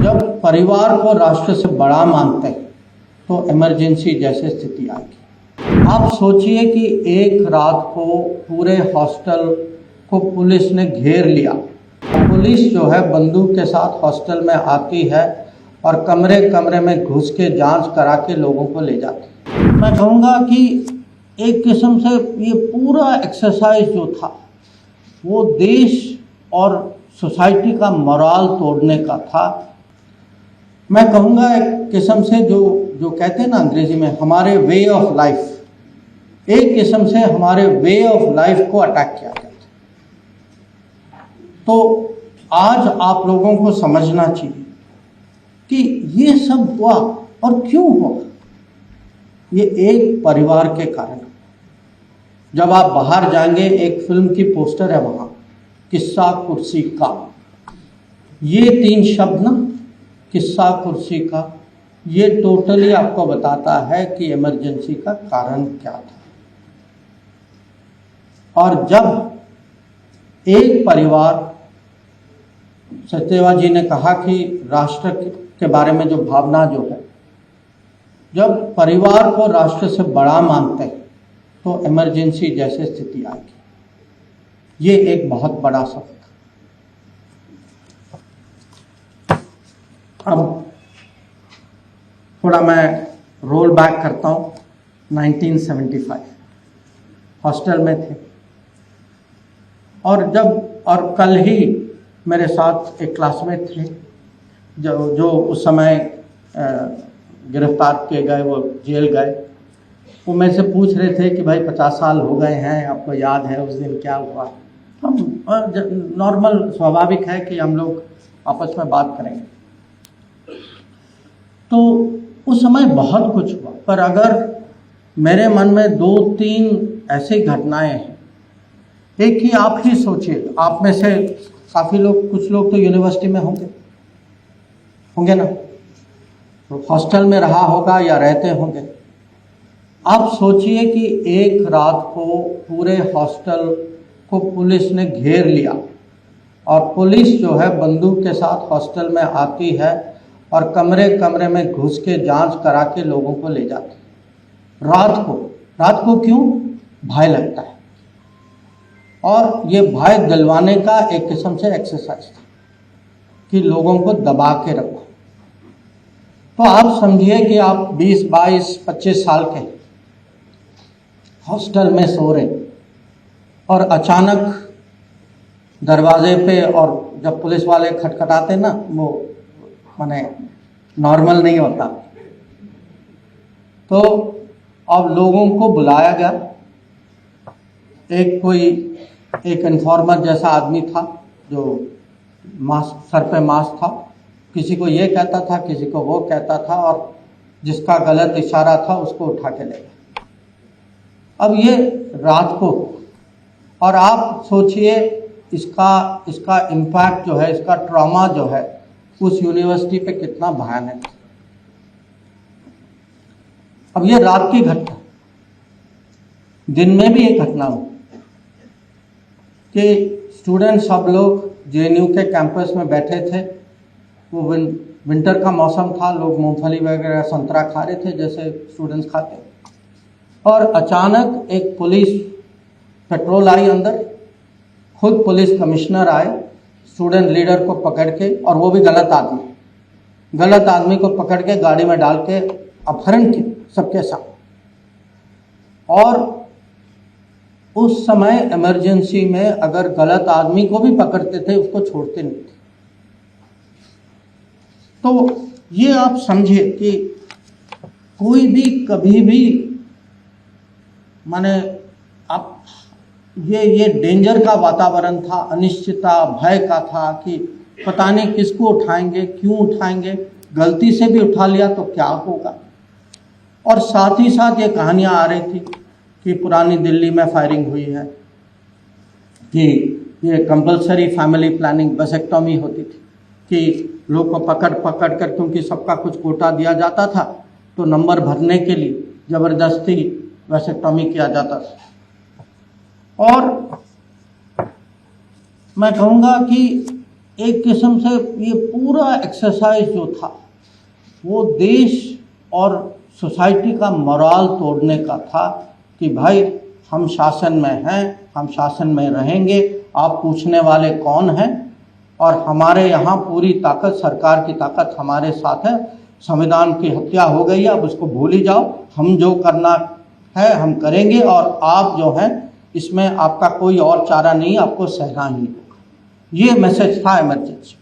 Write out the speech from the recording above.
जब परिवार को राष्ट्र से बड़ा मानते हैं तो इमरजेंसी जैसी स्थिति आएगी। आप सोचिए कि एक रात को पूरे हॉस्टल को पुलिस ने घेर लिया। पुलिस जो है बंदूक के साथ हॉस्टल में आती है और कमरे कमरे में घुस के जांच करा के लोगों को ले जाती है। मैं कहूँगा कि एक किस्म से ये पूरा एक्सरसाइज जो था वो देश और सोसाइटी का मोराल तोड़ने का था। मैं कहूँगा एक किस्म से जो कहते हैं ना अंग्रेजी में हमारे वे ऑफ लाइफ, एक किस्म से हमारे वे ऑफ लाइफ को अटैक किया गया था। तो आज आप लोगों को समझना चाहिए कि ये सब हुआ और क्यों हुआ। ये एक परिवार के कारण। जब आप बाहर जाएंगे, एक फिल्म की पोस्टर है वहाँ, किस्सा कुर्सी का, ये 3 शब्द ना, किस्सा कुर्सी का, ये टोटली आपको बताता है कि इमरजेंसी का कारण क्या था। और जब एक परिवार, सचदेवा जी ने कहा कि राष्ट्र के बारे में जो भावना जो है, जब परिवार को राष्ट्र से बड़ा मानते हैं तो इमरजेंसी जैसी स्थिति आएगी। ये एक बहुत बड़ा सबक। अब थोड़ा मैं रोल बैक करता हूँ। 1975 हॉस्टल में थे और कल ही मेरे साथ एक क्लासमेट थे जो उस समय गिरफ्तार किए गए, वो जेल गए। वो मेरे से पूछ रहे थे कि भाई 50 साल हो गए हैं, आपको याद है उस दिन क्या हुआ। हम नॉर्मल स्वाभाविक है कि हम लोग आपस में बात करेंगे। तो उस समय बहुत कुछ हुआ, पर अगर मेरे मन में 2-3 ऐसी घटनाएं हैं। एक ही आप ही सोचिए, आप में से काफ़ी लोग, कुछ लोग तो यूनिवर्सिटी में होंगे ना, तो हॉस्टल में रहा होगा या रहते होंगे। आप सोचिए कि एक रात को पूरे हॉस्टल को पुलिस ने घेर लिया और पुलिस जो है बंदूक के साथ हॉस्टल में आती है और कमरे कमरे में घुस के जांच करा के लोगों को ले जाती है। रात को क्यों? भय लगता है, और ये भय दिलवाने का एक किस्म से एक्सरसाइज था कि लोगों को दबा के रखो। तो आप समझिए कि आप 20, 22, 25 साल के हॉस्टल में सो रहे और अचानक दरवाजे पे, और जब पुलिस वाले खटखटाते ना, वो माने नॉर्मल नहीं होता। तो अब लोगों को बुलाया गया। एक इन्फॉर्मर जैसा आदमी था जो मास्क, सर पे मास्क था, किसी को ये कहता था, किसी को वो कहता था, और जिसका गलत इशारा था उसको उठा के ले गया। अब ये रात को, और आप सोचिए इसका इम्पैक्ट जो है, इसका ट्रॉमा जो है उस यूनिवर्सिटी पे कितना भयानक है। अब ये रात की घटना, दिन में भी एक घटना हुई कि स्टूडेंट सब लोग जेएनयू के कैंपस में बैठे थे। वो विंटर का मौसम था, लोग मूंगफली वगैरह, संतरा खा रहे थे जैसे स्टूडेंट्स खाते। और अचानक एक पुलिस पेट्रोल आई अंदर, खुद पुलिस कमिश्नर आए स्टूडेंट लीडर को पकड़ के, और वो भी गलत आदमी को पकड़ के गाड़ी में डाल के अपहरण किया सबके साथ। और उस समय इमरजेंसी में अगर गलत आदमी को भी पकड़ते थे, उसको छोड़ते नहीं थे। तो ये आप समझिए कि कोई भी कभी भी, माने आप ये डेंजर का वातावरण था, अनिश्चितता, भय का था कि पता नहीं किसको उठाएंगे, क्यों उठाएंगे, गलती से भी उठा लिया तो क्या होगा। और साथ ही साथ ये कहानियाँ आ रही थी कि पुरानी दिल्ली में फायरिंग हुई है, कि ये कंपलसरी फैमिली प्लानिंग वेसेक्टॉमी होती थी कि लोग को पकड़ कर, क्योंकि सबका कुछ कोटा दिया जाता था, तो नंबर भरने के लिए ज़बरदस्ती वेसेक्टॉमी किया जाता था। और मैं कहूँगा कि एक किस्म से ये पूरा एक्सरसाइज जो था वो देश और सोसाइटी का मोराल तोड़ने का था कि भाई हम शासन में हैं, हम शासन में रहेंगे, आप पूछने वाले कौन हैं, और हमारे यहाँ पूरी ताकत, सरकार की ताकत हमारे साथ है। संविधान की हत्या हो गई है, अब उसको भूल ही जाओ, हम जो करना है हम करेंगे, और आप जो हैं इसमें आपका कोई और चारा नहीं, आपको सहना ही होगा। ये मैसेज था इमरजेंसी।